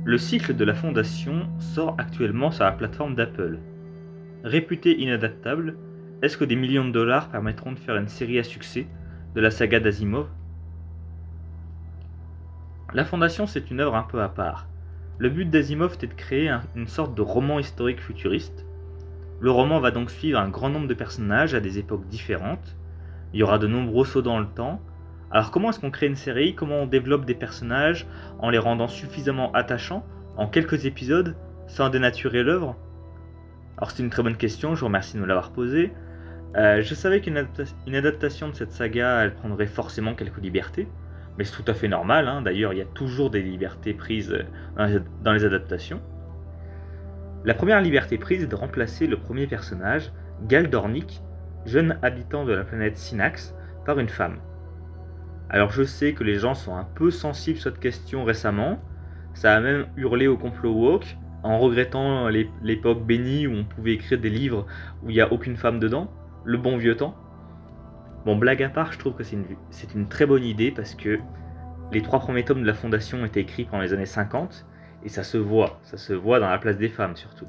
Le cycle de la Fondation sort actuellement sur la plateforme d'Apple. Réputé inadaptable, est-ce que des millions de dollars permettront de faire une série à succès de la saga d'Asimov? La Fondation, c'est une œuvre un peu à part. Le but d'Asimov était de créer une sorte de roman historique futuriste. Le roman va donc suivre un grand nombre de personnages à des époques différentes. Il y aura de nombreux sauts dans le temps. Alors comment est-ce qu'on crée une série? Comment on développe des personnages en les rendant suffisamment attachants en quelques épisodes sans dénaturer l'œuvre? Alors c'est une très bonne question, je vous remercie de me l'avoir posée. Je savais qu'une adaptation de cette saga, elle prendrait forcément quelques libertés, mais c'est tout à fait normal, hein. D'ailleurs il y a toujours des libertés prises dans les adaptations. La première liberté prise est de remplacer le premier personnage, Gal Dornick, jeune habitant de la planète Synax, par une femme. Alors je sais que les gens sont un peu sensibles sur cette question récemment, ça a même hurlé au complot woke, en regrettant l'époque bénie où on pouvait écrire des livres où il n'y a aucune femme dedans, le bon vieux temps. Bon, blague à part, je trouve que c'est une très bonne idée parce que les 3 premiers tomes de la Fondation étaient écrits pendant les années 50 et ça se voit dans la place des femmes surtout.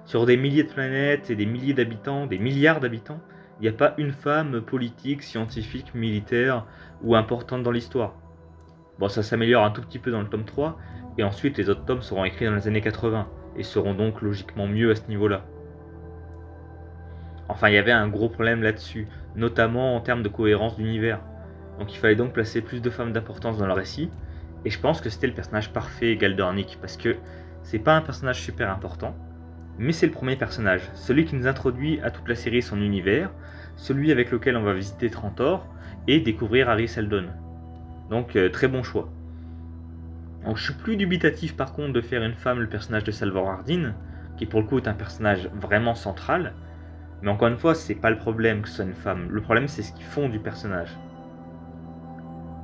Sur des milliers de planètes et des milliers d'habitants, des milliards d'habitants, il n'y a pas une femme politique, scientifique, militaire ou importante dans l'histoire. Bon, ça s'améliore un tout petit peu dans le tome 3, et ensuite les autres tomes seront écrits dans les années 80, et seront donc logiquement mieux à ce niveau-là. Enfin, il y avait un gros problème là-dessus, notamment en termes de cohérence d'univers. Donc il fallait donc placer plus de femmes d'importance dans le récit, et je pense que c'était le personnage parfait, Gal Dornick, parce que c'est pas un personnage super important, mais c'est le premier personnage, celui qui nous introduit à toute la série et son univers, celui avec lequel on va visiter Trantor et découvrir Harry Seldon. Donc très bon choix. Donc, je suis plus dubitatif par contre de faire une femme le personnage de Salvor Hardin, qui pour le coup est un personnage vraiment central, mais encore une fois, c'est pas le problème que ce soit une femme, le problème c'est ce qu'ils font du personnage.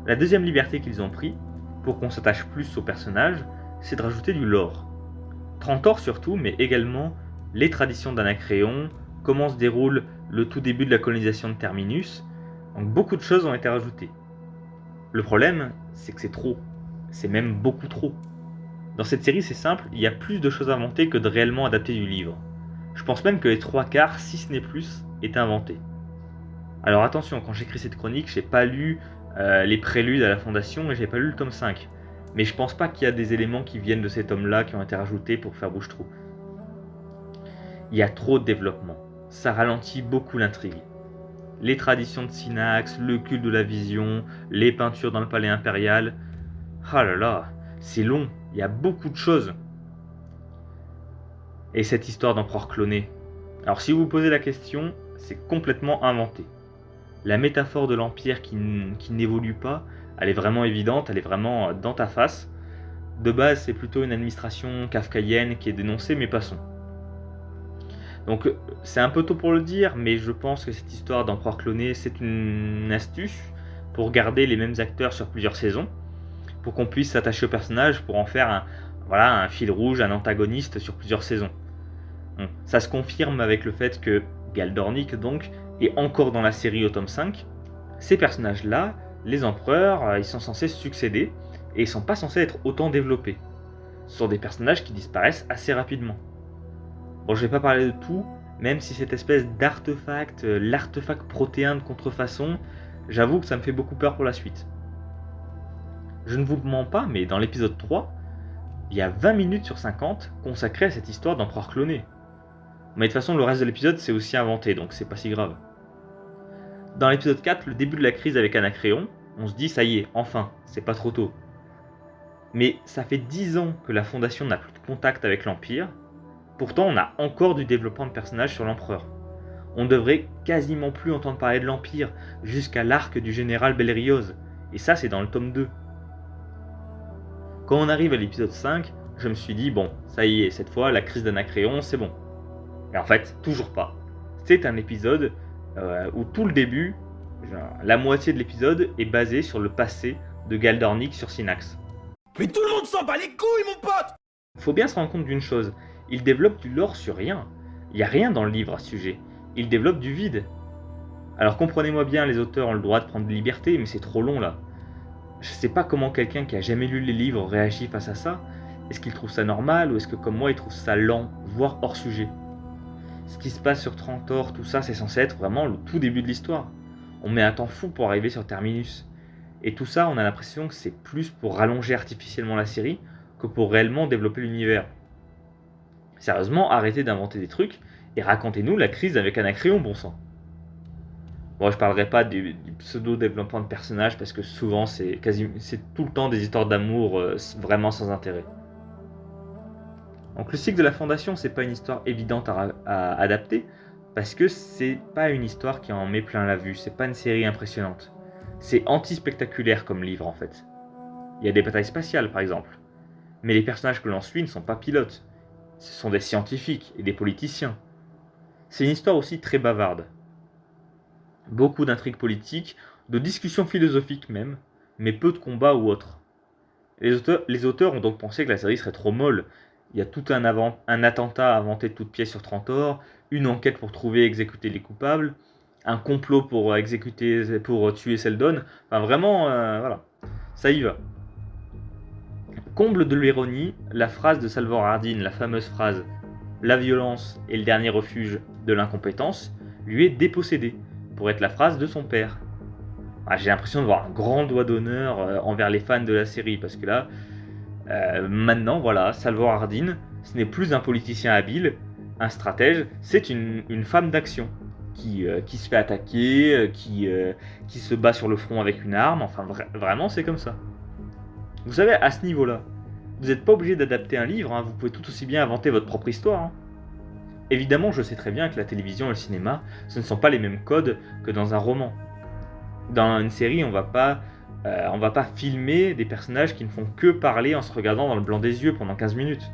La deuxième liberté qu'ils ont pris, pour qu'on s'attache plus au personnage, c'est de rajouter du lore. Trantor surtout, mais également les traditions d'Anacréon, comment se déroule le tout début de la colonisation de Terminus, donc beaucoup de choses ont été rajoutées. Le problème, c'est que c'est trop. C'est même beaucoup trop. Dans cette série, c'est simple, il y a plus de choses inventées que de réellement adapter du livre. Je pense même que les 3/4, si ce n'est plus, est inventé. Alors attention, quand j'écris cette chronique, j'ai pas lu les préludes à la Fondation et j'ai pas lu le tome 5. Mais je pense pas qu'il y a des éléments qui viennent de ces tomes-là qui ont été rajoutés pour faire bouche-trou. Il y a trop de développement. Ça ralentit beaucoup l'intrigue. Les traditions de Synax, le culte de la vision, les peintures dans le palais impérial. Ah là là, c'est long, il y a beaucoup de choses. Et cette histoire d'empereur cloné. Alors si vous vous posez la question, c'est complètement inventé. La métaphore de l'Empire qui n'évolue pas, elle est vraiment évidente, elle est vraiment dans ta face. De base, c'est plutôt une administration kafkaïenne qui est dénoncée, mais passons. Donc c'est un peu tôt pour le dire, mais je pense que cette histoire d'empereur cloné, c'est une astuce pour garder les mêmes acteurs sur plusieurs saisons, pour qu'on puisse s'attacher au personnage, pour en faire un fil rouge, un antagoniste sur plusieurs saisons. Bon, ça se confirme avec le fait que Gal Dornick, donc, est encore dans la série au tome 5. Ces personnages-là, les empereurs, ils sont censés se succéder, et ils sont pas censés être autant développés. Ce sont des personnages qui disparaissent assez rapidement. Bon, je vais pas parler de tout, même si cette espèce d'artefact, l'artefact protéin de contrefaçon, j'avoue que ça me fait beaucoup peur pour la suite. Je ne vous mens pas, mais dans l'épisode 3, il y a 20 minutes sur 50 consacrées à cette histoire d'empereur cloné. Mais de toute façon, le reste de l'épisode, c'est aussi inventé, donc c'est pas si grave. Dans l'épisode 4, le début de la crise avec Anacréon, on se dit, ça y est, enfin, c'est pas trop tôt. Mais ça fait 10 ans que la Fondation n'a plus de contact avec l'Empire, pourtant on a encore du développement de personnages sur l'Empereur. On devrait quasiment plus entendre parler de l'Empire, jusqu'à l'arc du général Beleriose, et ça c'est dans le tome 2. Quand on arrive à l'épisode 5, je me suis dit, bon, ça y est, cette fois, la crise d'Anacréon, c'est bon. Et en fait, toujours pas. C'est un épisode où tout le début, la moitié de l'épisode, est basé sur le passé de Gal Dornick sur Synax. Mais tout le monde s'en bat les couilles, mon pote! Faut bien se rendre compte d'une chose, il développe du lore sur rien. Il n'y a rien dans le livre à ce sujet. Il développe du vide. Alors comprenez-moi bien, les auteurs ont le droit de prendre des libertés, mais c'est trop long là. Je sais pas comment quelqu'un qui a jamais lu les livres réagit face à ça, Est-ce qu'ils trouvent ça normal ou est-ce que comme moi ils trouvent ça lent, voire hors sujet? Ce qui se passe sur Trantor, tout ça, c'est censé être vraiment le tout début de l'histoire. On met un temps fou pour arriver sur Terminus. Et tout ça, on a l'impression que c'est plus pour rallonger artificiellement la série que pour réellement développer l'univers. Sérieusement, arrêtez d'inventer des trucs et racontez-nous la crise avec Anacréon, bon sang. Bon, je parlerai pas du pseudo-développement de personnages parce que souvent c'est tout le temps des histoires d'amour vraiment sans intérêt. Donc le cycle de la Fondation, c'est pas une histoire évidente à adapter parce que c'est pas une histoire qui en met plein la vue, c'est pas une série impressionnante. C'est anti-spectaculaire comme livre en fait. Il y a des batailles spatiales par exemple, mais les personnages que l'on suit ne sont pas pilotes, ce sont des scientifiques et des politiciens. C'est une histoire aussi très bavarde. Beaucoup d'intrigues politiques, de discussions philosophiques même, mais peu de combats ou autres. Les auteurs ont donc pensé que la série serait trop molle. Il y a tout un attentat inventé de toutes pièces sur Trantor, une enquête pour trouver et exécuter les coupables, un complot pour tuer Seldon. Enfin vraiment, voilà, ça y va. Comble de l'ironie, la phrase de Salvor Hardin, la fameuse phrase « La violence est le dernier refuge de l'incompétence », lui est dépossédée, pour être la phrase de son père. J'ai l'impression de voir un grand doigt d'honneur envers les fans de la série, parce que là, maintenant, voilà, Salvor Hardin, ce n'est plus un politicien habile, un stratège, c'est une femme d'action qui se fait attaquer, qui se bat sur le front avec une arme, enfin vraiment c'est comme ça. Vous savez, à ce niveau-là, vous n'êtes pas obligé d'adapter un livre, hein, vous pouvez tout aussi bien inventer votre propre histoire. Hein. Évidemment, je sais très bien que la télévision et le cinéma, ce ne sont pas les mêmes codes que dans un roman. Dans une série, on va pas filmer des personnages qui ne font que parler en se regardant dans le blanc des yeux pendant 15 minutes.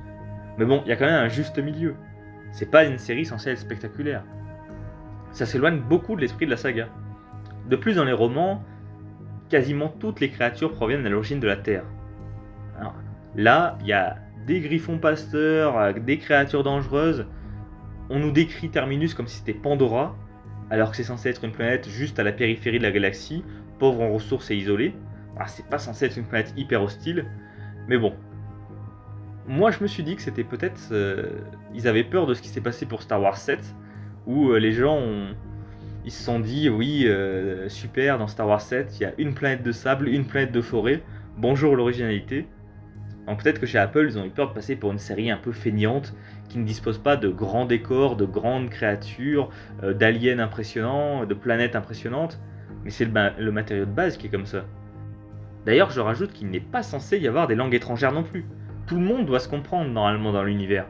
Mais bon, il y a quand même un juste milieu. C'est pas une série censée être spectaculaire. Ça s'éloigne beaucoup de l'esprit de la saga. De plus, dans les romans, quasiment toutes les créatures proviennent à l'origine de la Terre. Alors, là, il y a des griffons pasteurs, des créatures dangereuses. On nous décrit Terminus comme si c'était Pandora, alors que c'est censé être une planète juste à la périphérie de la galaxie, pauvre en ressources et isolée. C'est pas censé être une planète hyper hostile, mais bon. Moi je me suis dit que c'était peut-être... ils avaient peur de ce qui s'est passé pour Star Wars 7, où les gens ils se sont dit, oui, super, dans Star Wars 7, il y a une planète de sable, une planète de forêt, bonjour l'originalité. Donc peut-être que chez Apple, ils ont eu peur de passer pour une série un peu feignante, qui ne dispose pas de grands décors, de grandes créatures, d'aliens impressionnants, de planètes impressionnantes, mais c'est le matériau de base qui est comme ça. D'ailleurs, je rajoute qu'il n'est pas censé y avoir des langues étrangères non plus. Tout le monde doit se comprendre normalement dans l'univers.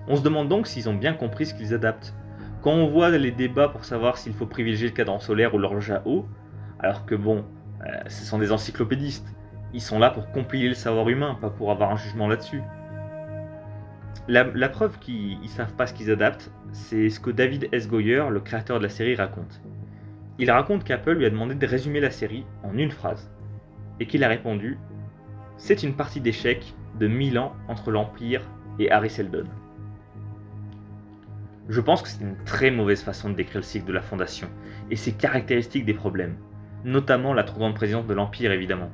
On se demande donc s'ils ont bien compris ce qu'ils adaptent. Quand on voit les débats pour savoir s'il faut privilégier le cadran solaire ou l'horloge à eau, alors que bon, ce sont des encyclopédistes, ils sont là pour compiler le savoir humain, pas pour avoir un jugement là-dessus. La preuve qu'ils ne savent pas ce qu'ils adaptent, c'est ce que David S. Goyer, le créateur de la série, raconte. Il raconte qu'Apple lui a demandé de résumer la série en une phrase, et qu'il a répondu « C'est une partie d'échecs de 1000 ans entre l'Empire et Harry Seldon ». Je pense que c'est une très mauvaise façon de décrire le cycle de la Fondation, et ses caractéristiques des problèmes, notamment la trop grande présence de l'Empire évidemment.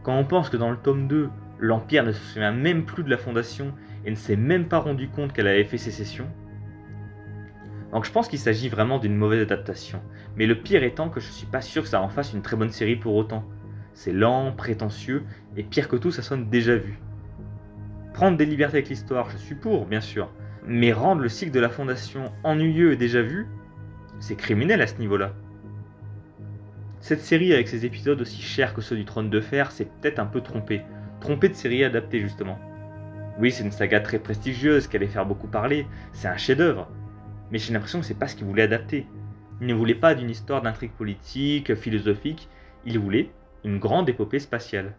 Quand on pense que dans le tome 2, l'Empire ne se souvient même plus de la Fondation et ne s'est même pas rendu compte qu'elle avait fait sécession. Donc je pense qu'il s'agit vraiment d'une mauvaise adaptation. Mais le pire étant que je suis pas sûr que ça en fasse une très bonne série pour autant. C'est lent, prétentieux, et pire que tout, ça sonne déjà vu. Prendre des libertés avec l'histoire, je suis pour, bien sûr. Mais rendre le cycle de la Fondation ennuyeux et déjà vu, c'est criminel à ce niveau-là. Cette série avec ses épisodes aussi chers que ceux du Trône de Fer, c'est peut-être un peu trompé. Trompé de série adaptée justement. Oui, c'est une saga très prestigieuse qui allait faire beaucoup parler, c'est un chef-d'œuvre. Mais j'ai l'impression que c'est pas ce qu'il voulait adapter. Il ne voulait pas d'une histoire d'intrigue politique, philosophique, il voulait une grande épopée spatiale.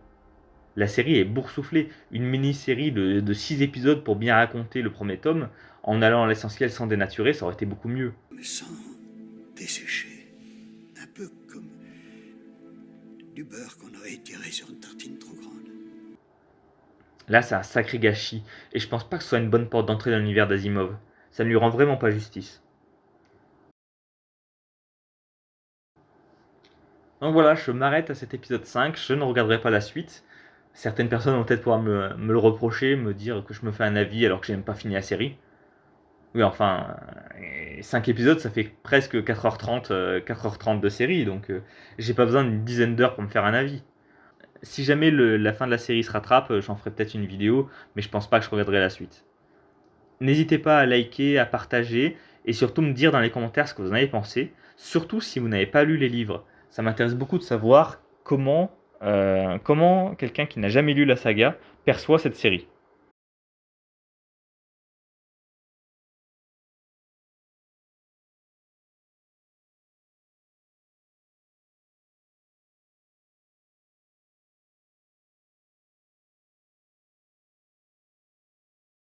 La série est boursouflée, une mini-série de 6 épisodes pour bien raconter le premier tome, en allant à l'essentiel sans dénaturer, ça aurait été beaucoup mieux. Me sens desséché, un peu comme du beurre qu'on aurait étiré sur une tartine trop grande. Là, c'est un sacré gâchis, et je pense pas que ce soit une bonne porte d'entrée dans l'univers d'Asimov. Ça ne lui rend vraiment pas justice. Donc voilà, je m'arrête à cet épisode 5, je ne regarderai pas la suite. Certaines personnes vont peut-être pouvoir me le reprocher, me dire que je me fais un avis alors que j'ai même pas fini la série. Oui, enfin, 5 épisodes, ça fait presque 4h30, 4h30 de série, donc j'ai pas besoin d'une dizaine d'heures pour me faire un avis. Si jamais la fin de la série se rattrape, j'en ferai peut-être une vidéo, mais je pense pas que je regarderai la suite. N'hésitez pas à liker, à partager, et surtout me dire dans les commentaires ce que vous en avez pensé, surtout si vous n'avez pas lu les livres. Ça m'intéresse beaucoup de savoir comment quelqu'un qui n'a jamais lu la saga perçoit cette série.